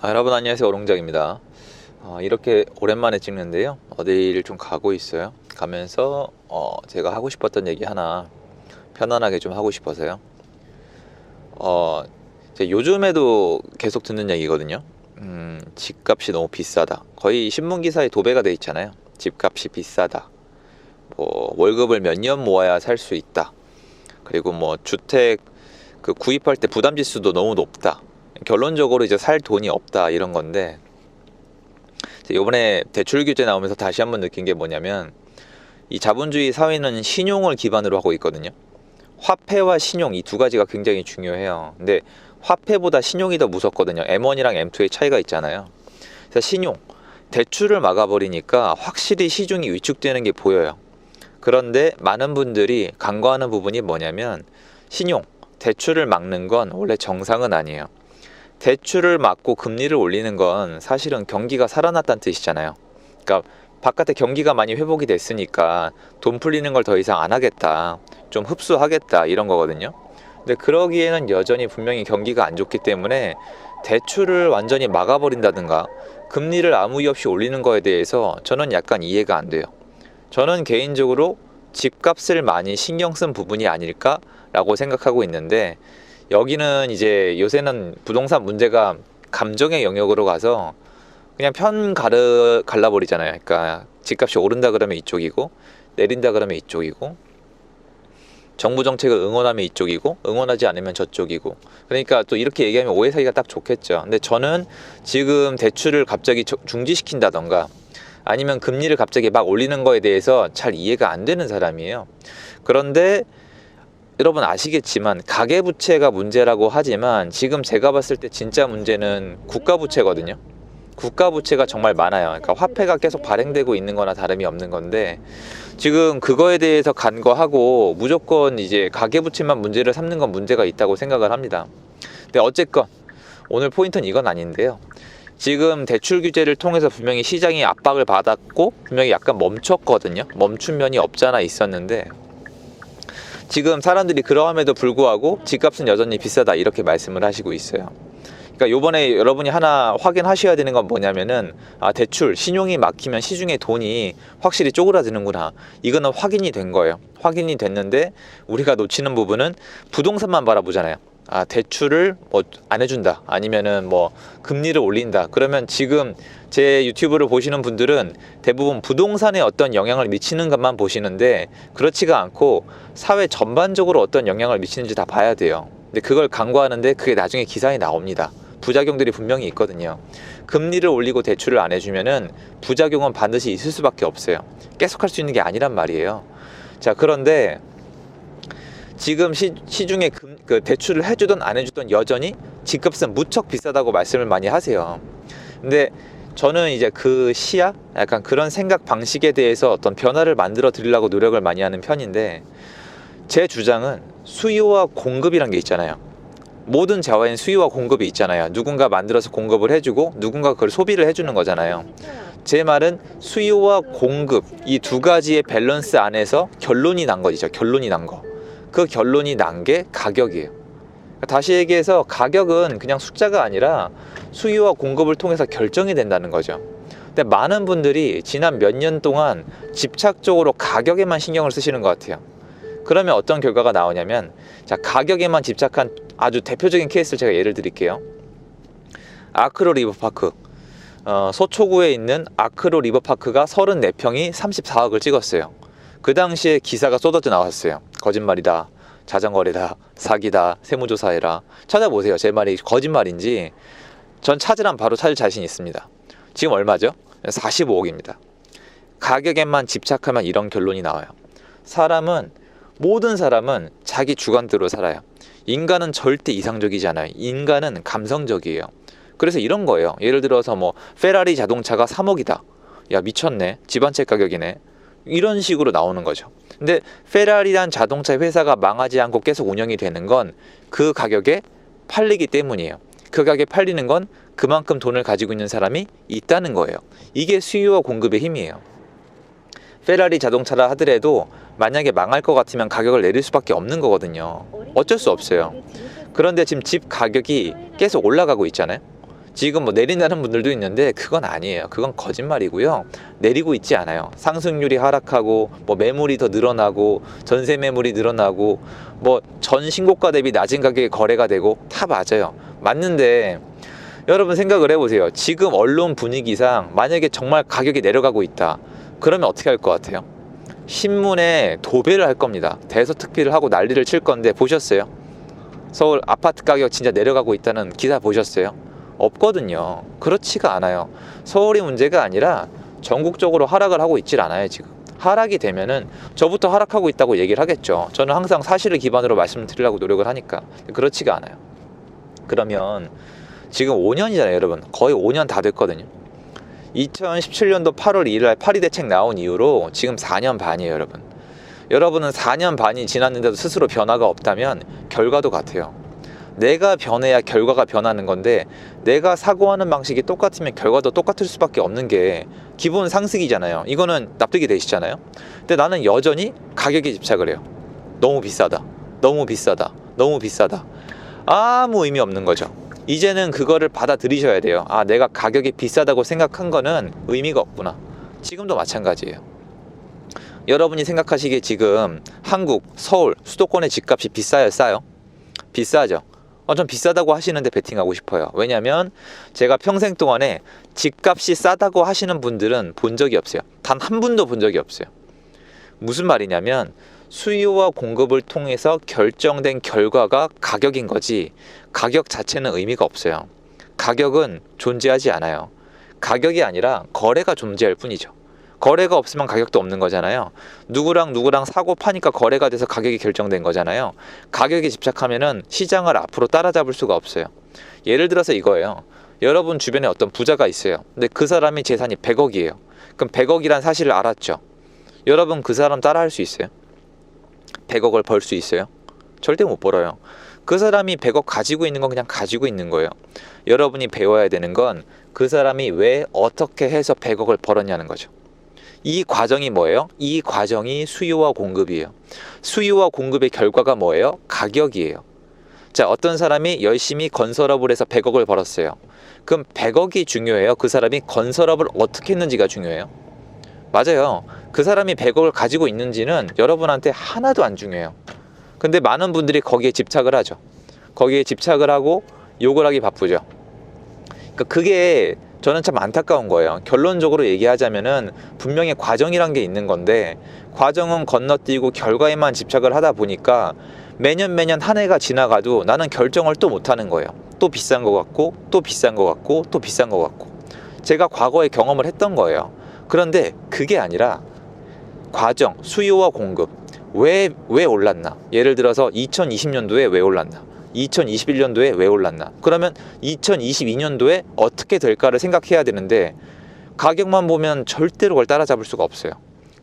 여러분 안녕하세요. 오롱작입니다. 이렇게 오랜만에 찍는데요. 어디를 좀 가고 있어요. 가면서 제가 하고 싶었던 얘기 하나 편안하게 좀 하고 싶어서요. 제가 요즘에도 계속 듣는 얘기거든요. 집값이 너무 비싸다. 거의 신문기사에 도배가 돼 있잖아요. 집값이 비싸다. 뭐 월급을 몇 년 모아야 살 수 있다. 그리고 뭐 주택 그 구입할 때 부담지수도 너무 높다. 결론적으로 이제 살 돈이 없다 이런 건데, 이번에 대출 규제 나오면서 다시 한번 느낀 게 뭐냐면, 이 자본주의 사회는 신용을 기반으로 하고 있거든요. 화폐와 신용 이 두 가지가 굉장히 중요해요. 근데 화폐보다 신용이 더 무섭거든요. M1이랑 M2의 차이가 있잖아요. 그래서 신용, 대출을 막아버리니까 확실히 시중이 위축되는 게 보여요. 그런데 많은 분들이 간과하는 부분이 뭐냐면, 신용, 대출을 막는 건 원래 정상은 아니에요. 대출을 막고 금리를 올리는 건 사실은 경기가 살아났다는 뜻이잖아요. 그러니까 바깥에 경기가 많이 회복이 됐으니까 돈 풀리는 걸 더 이상 안 하겠다, 좀 흡수하겠다 이런 거거든요. 근데 그러기에는 여전히 분명히 경기가 안 좋기 때문에 대출을 완전히 막아버린다든가 금리를 아무 이유 없이 올리는 거에 대해서 저는 약간 이해가 안 돼요. 저는 개인적으로 집값을 많이 신경 쓴 부분이 아닐까라고 생각하고 있는데, 여기는 이제 요새는 부동산 문제가 감정의 영역으로 가서 그냥 갈라버리잖아요. 그러니까 집값이 오른다 그러면 이쪽이고, 내린다 그러면 이쪽이고, 정부 정책을 응원하면 이쪽이고, 응원하지 않으면 저쪽이고. 그러니까 또 이렇게 얘기하면 오해 사기가 딱 좋겠죠. 근데 저는 지금 대출을 갑자기 중지시킨다던가 아니면 금리를 갑자기 막 올리는 거에 대해서 잘 이해가 안 되는 사람이에요. 그런데 여러분 아시겠지만 가계부채가 문제라고 하지만 지금 제가 봤을 때 진짜 문제는 국가부채거든요. 국가부채가 정말 많아요. 그러니까 화폐가 계속 발행되고 있는 거나 다름이 없는 건데, 지금 그거에 대해서 간과하고 무조건 이제 가계부채만 문제를 삼는 건 문제가 있다고 생각을 합니다. 근데 어쨌건 오늘 포인트는 이건 아닌데요. 지금 대출 규제를 통해서 분명히 시장이 압박을 받았고 분명히 약간 멈췄거든요. 멈춘 면이 없잖아 있었는데, 지금 사람들이 그러함에도 불구하고 집값은 여전히 비싸다 이렇게 말씀을 하시고 있어요. 그러니까 요번에 여러분이 하나 확인하셔야 되는 건 뭐냐면은, 대출, 신용이 막히면 시중에 돈이 확실히 쪼그라드는구나. 이거는 확인이 된 거예요. 확인이 됐는데 우리가 놓치는 부분은 부동산만 바라보잖아요. 대출을 뭐 안 해준다, 아니면은 뭐 금리를 올린다. 그러면 지금 제 유튜브를 보시는 분들은 대부분 부동산에 어떤 영향을 미치는 것만 보시는데, 그렇지가 않고 사회 전반적으로 어떤 영향을 미치는지 다 봐야 돼요. 근데 그걸 간과하는데 그게 나중에 기사에 나옵니다. 부작용들이 분명히 있거든요. 금리를 올리고 대출을 안 해주면은 부작용은 반드시 있을 수밖에 없어요. 계속할 수 있는 게 아니란 말이에요. 자, 그런데 지금 시중에 그 대출을 해주든 안 해주든 여전히 집값은 무척 비싸다고 말씀을 많이 하세요. 근데 저는 이제 그 시야, 약간 그런 생각 방식에 대해서 어떤 변화를 만들어 드리려고 노력을 많이 하는 편인데, 제 주장은 수요와 공급이란 게 있잖아요. 모든 재화엔 수요와 공급이 있잖아요. 누군가 만들어서 공급을 해주고 누군가 그걸 소비를 해주는 거잖아요. 제 말은 수요와 공급 이 두 가지의 밸런스 안에서 결론이 난 거죠. 결론이 난 거. 그 결론이 난 게 가격이에요. 다시 얘기해서 가격은 그냥 숫자가 아니라 수요와 공급을 통해서 결정이 된다는 거죠. 근데 많은 분들이 지난 몇 년 동안 집착적으로 가격에만 신경을 쓰시는 것 같아요. 그러면 어떤 결과가 나오냐면, 자, 가격에만 집착한 아주 대표적인 케이스를 제가 예를 드릴게요. 아크로 리버파크, 서초구에 있는 아크로 리버파크가 34평이 34억을 찍었어요. 그 당시에 기사가 쏟아져 나왔어요. 거짓말이다, 자전거래다, 사기다, 세무조사해라. 찾아보세요. 제 말이 거짓말인지. 전 찾으란 바로 찾을 자신 있습니다. 지금 얼마죠? 45억입니다. 가격에만 집착하면 이런 결론이 나와요. 모든 사람은 자기 주관대로 살아요. 인간은 절대 이상적이지 않아요. 인간은 감성적이에요. 그래서 이런 거예요. 예를 들어서 뭐 페라리 자동차가 3억이다. 야, 미쳤네. 집 한 채 가격이네. 이런 식으로 나오는 거죠. 근데 페라리란 자동차 회사가 망하지 않고 계속 운영이 되는 건 그 가격에 팔리기 때문이에요. 그 가격에 팔리는 건 그만큼 돈을 가지고 있는 사람이 있다는 거예요. 이게 수요와 공급의 힘이에요. 페라리 자동차라 하더라도 만약에 망할 것 같으면 가격을 내릴 수밖에 없는 거거든요. 어쩔 수 없어요. 그런데 지금 집 가격이 계속 올라가고 있잖아요. 지금 뭐 내린다는 분들도 있는데 그건 아니에요. 그건 거짓말이고요. 내리고 있지 않아요. 상승률이 하락하고 뭐 매물이 더 늘어나고 전세 매물이 늘어나고 뭐 전 신고가 대비 낮은 가격에 거래가 되고 다 맞아요. 맞는데 여러분 생각을 해보세요. 지금 언론 분위기상 만약에 정말 가격이 내려가고 있다. 그러면 어떻게 할 것 같아요? 신문에 도배를 할 겁니다. 대서특필을 하고 난리를 칠 건데 보셨어요? 서울 아파트 가격 진짜 내려가고 있다는 기사 보셨어요? 없거든요. 그렇지가 않아요. 서울이 문제가 아니라 전국적으로 하락을 하고 있질 않아요. 지금 하락이 되면은 저부터 하락하고 있다고 얘기를 하겠죠. 저는 항상 사실을 기반으로 말씀드리려고 노력을 하니까. 그렇지가 않아요. 그러면 지금 5년이잖아요, 여러분. 거의 5년 다 됐거든요. 2017년도 8월 2일 날 파리 대책 나온 이후로 지금 4년 반이에요, 여러분. 여러분은 4년 반이 지났는데도 스스로 변화가 없다면 결과도 같아요. 내가 변해야 결과가 변하는 건데 내가 사고하는 방식이 똑같으면 결과도 똑같을 수밖에 없는 게 기본 상식이잖아요. 이거는 납득이 되시잖아요. 근데 나는 여전히 가격에 집착을 해요. 너무 비싸다. 너무 비싸다. 너무 비싸다. 아무 의미 없는 거죠. 이제는 그거를 받아들이셔야 돼요. 아, 내가 가격이 비싸다고 생각한 거는 의미가 없구나. 지금도 마찬가지예요. 여러분이 생각하시기에 지금 한국, 서울, 수도권의 집값이 비싸요, 싸요? 비싸죠. 전 비싸다고 하시는데 베팅하고 싶어요. 왜냐면 제가 평생 동안에 집값이 싸다고 하시는 분들은 본 적이 없어요. 단 한 분도 본 적이 없어요. 무슨 말이냐면 수요와 공급을 통해서 결정된 결과가 가격인 거지 가격 자체는 의미가 없어요. 가격은 존재하지 않아요. 가격이 아니라 거래가 존재할 뿐이죠. 거래가 없으면 가격도 없는 거잖아요. 누구랑 사고 파니까 거래가 돼서 가격이 결정된 거잖아요. 가격에 집착하면은 시장을 앞으로 따라잡을 수가 없어요. 예를 들어서 이거예요. 여러분 주변에 어떤 부자가 있어요. 근데 그 사람이 재산이 100억이에요. 그럼 100억이란 사실을 알았죠. 여러분 그 사람 따라할 수 있어요? 100억을 벌 수 있어요? 절대 못 벌어요. 그 사람이 100억 가지고 있는 건 그냥 가지고 있는 거예요. 여러분이 배워야 되는 건 그 사람이 왜 어떻게 해서 100억을 벌었냐는 거죠. 이 과정이 뭐예요? 이 과정이 수요와 공급이에요. 수요와 공급의 결과가 뭐예요? 가격이에요. 자, 어떤 사람이 열심히 건설업을 해서 100억을 벌었어요. 그럼 100억이 중요해요? 그 사람이 건설업을 어떻게 했는지가 중요해요? 맞아요. 그 사람이 100억을 가지고 있는지는 여러분한테 하나도 안 중요해요. 근데 많은 분들이 거기에 집착을 하죠. 거기에 집착을 하고 욕을 하기 바쁘죠. 그러니까 그게 저는 참 안타까운 거예요. 결론적으로 얘기하자면은 분명히 과정이란 게 있는 건데 과정은 건너뛰고 결과에만 집착을 하다 보니까 매년 한 해가 지나가도 나는 결정을 또 못하는 거예요. 또 비싼 거 같고 또 비싼 거 같고 또 비싼 거 같고 제가 과거에 경험을 했던 거예요. 그런데 그게 아니라 과정, 수요와 공급 왜 올랐나? 예를 들어서 2020년도에 왜 올랐나? 2021년도에 왜 올랐나? 그러면 2022년도에 어떻게 될까를 생각해야 되는데 가격만 보면 절대로 그걸 따라잡을 수가 없어요.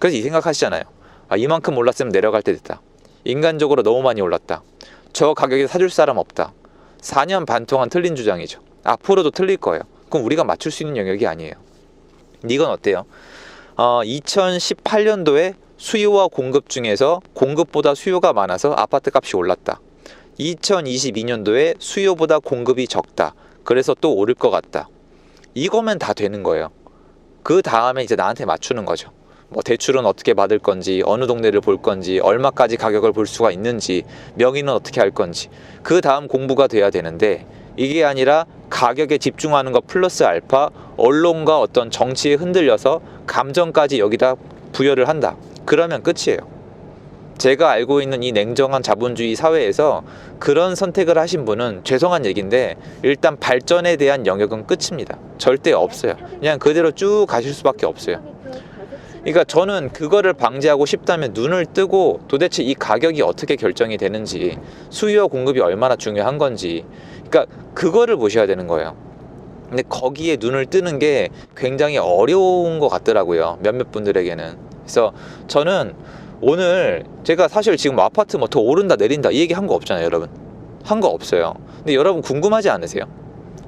그래서 이 생각하시잖아요. 아, 이만큼 올랐으면 내려갈 때 됐다. 인간적으로 너무 많이 올랐다. 저 가격에 사줄 사람 없다. 4년 반 동안 틀린 주장이죠. 앞으로도 틀릴 거예요. 그럼 우리가 맞출 수 있는 영역이 아니에요. 이건 어때요? 2018년도에 수요와 공급 중에서 공급보다 수요가 많아서 아파트 값이 올랐다. 2022년도에 수요보다 공급이 적다. 그래서 또 오를 것 같다. 이거면 다 되는 거예요. 그 다음에 이제 나한테 맞추는 거죠. 뭐 대출은 어떻게 받을 건지, 어느 동네를 볼 건지, 얼마까지 가격을 볼 수가 있는지, 명의는 어떻게 할 건지. 그 다음 공부가 돼야 되는데 이게 아니라 가격에 집중하는 것 플러스 알파, 언론과 어떤 정치에 흔들려서 감정까지 여기다 부여를 한다. 그러면 끝이에요. 제가 알고 있는 이 냉정한 자본주의 사회에서 그런 선택을 하신 분은 죄송한 얘기인데 일단 발전에 대한 영역은 끝입니다. 절대 없어요. 그냥 그대로 쭉 가실 수밖에 없어요. 그러니까 저는 그거를 방지하고 싶다면 눈을 뜨고 도대체 이 가격이 어떻게 결정이 되는지, 수요와 공급이 얼마나 중요한 건지, 그러니까 그거를 보셔야 되는 거예요. 근데 거기에 눈을 뜨는 게 굉장히 어려운 것 같더라고요. 몇몇 분들에게는. 그래서 저는 오늘 제가 사실 지금 아파트 뭐 더 오른다 내린다 이 얘기 한 거 없잖아요, 여러분. 한 거 없어요. 근데 여러분 궁금하지 않으세요?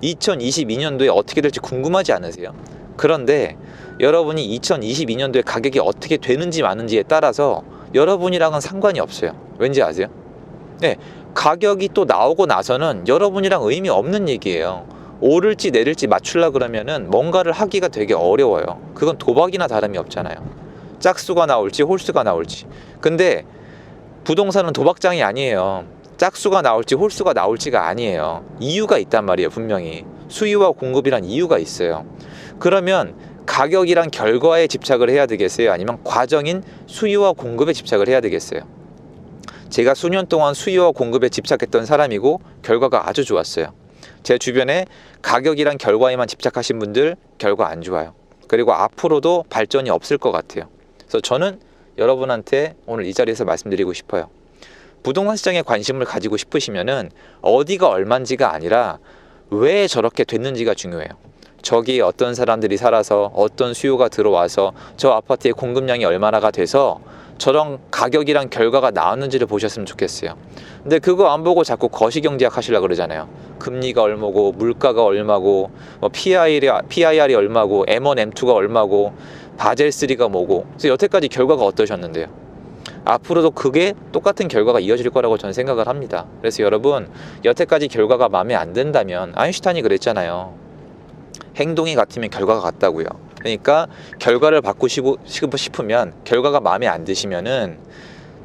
2022년도에 어떻게 될지 궁금하지 않으세요? 그런데 여러분이 2022년도에 가격이 어떻게 되는지 마는지에 따라서 여러분이랑은 상관이 없어요. 왠지 아세요? 네, 가격이 또 나오고 나서는 여러분이랑 의미 없는 얘기예요. 오를지 내릴지 맞추려 그러면은 뭔가를 하기가 되게 어려워요. 그건 도박이나 다름이 없잖아요. 짝수가 나올지 홀수가 나올지. 근데 부동산은 도박장이 아니에요. 짝수가 나올지 홀수가 나올지가 아니에요. 이유가 있단 말이에요. 분명히 수요와 공급이란 이유가 있어요. 그러면 가격이란 결과에 집착을 해야 되겠어요? 아니면 과정인 수요와 공급에 집착을 해야 되겠어요? 제가 수년 동안 수요와 공급에 집착했던 사람이고 결과가 아주 좋았어요. 제 주변에 가격이란 결과에만 집착하신 분들 결과 안 좋아요. 그리고 앞으로도 발전이 없을 것 같아요. 그래서 저는 여러분한테 오늘 이 자리에서 말씀드리고 싶어요. 부동산 시장에 관심을 가지고 싶으시면은 어디가 얼만지가 아니라 왜 저렇게 됐는지가 중요해요. 저기 어떤 사람들이 살아서 어떤 수요가 들어와서 저 아파트의 공급량이 얼마나가 돼서 저런 가격이랑 결과가 나왔는지를 보셨으면 좋겠어요. 근데 그거 안 보고 자꾸 거시경제학 하시려고 그러잖아요. 금리가 얼마고 물가가 얼마고 뭐 PIR이 얼마고 M1, M2가 얼마고 바젤3가 뭐고. 그래서 여태까지 결과가 어떠셨는데요? 앞으로도 그게 똑같은 결과가 이어질 거라고 저는 생각을 합니다. 그래서 여러분, 여태까지 결과가 마음에 안 든다면 아인슈타인이 그랬잖아요. 행동이 같으면 결과가 같다고요. 그러니까 결과를 바꾸시고 싶으면, 결과가 마음에 안 드시면은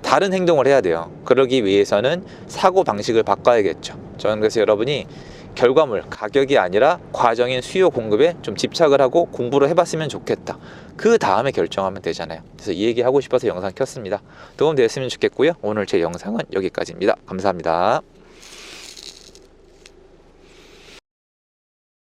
다른 행동을 해야 돼요. 그러기 위해서는 사고 방식을 바꿔야겠죠. 저는 그래서 여러분이 결과물, 가격이 아니라 과정인 수요 공급에 좀 집착을 하고 공부를 해봤으면 좋겠다. 그 다음에 결정하면 되잖아요. 그래서 이 얘기 하고 싶어서 영상 켰습니다. 도움 되었으면 좋겠고요. 오늘 제 영상은 여기까지입니다. 감사합니다.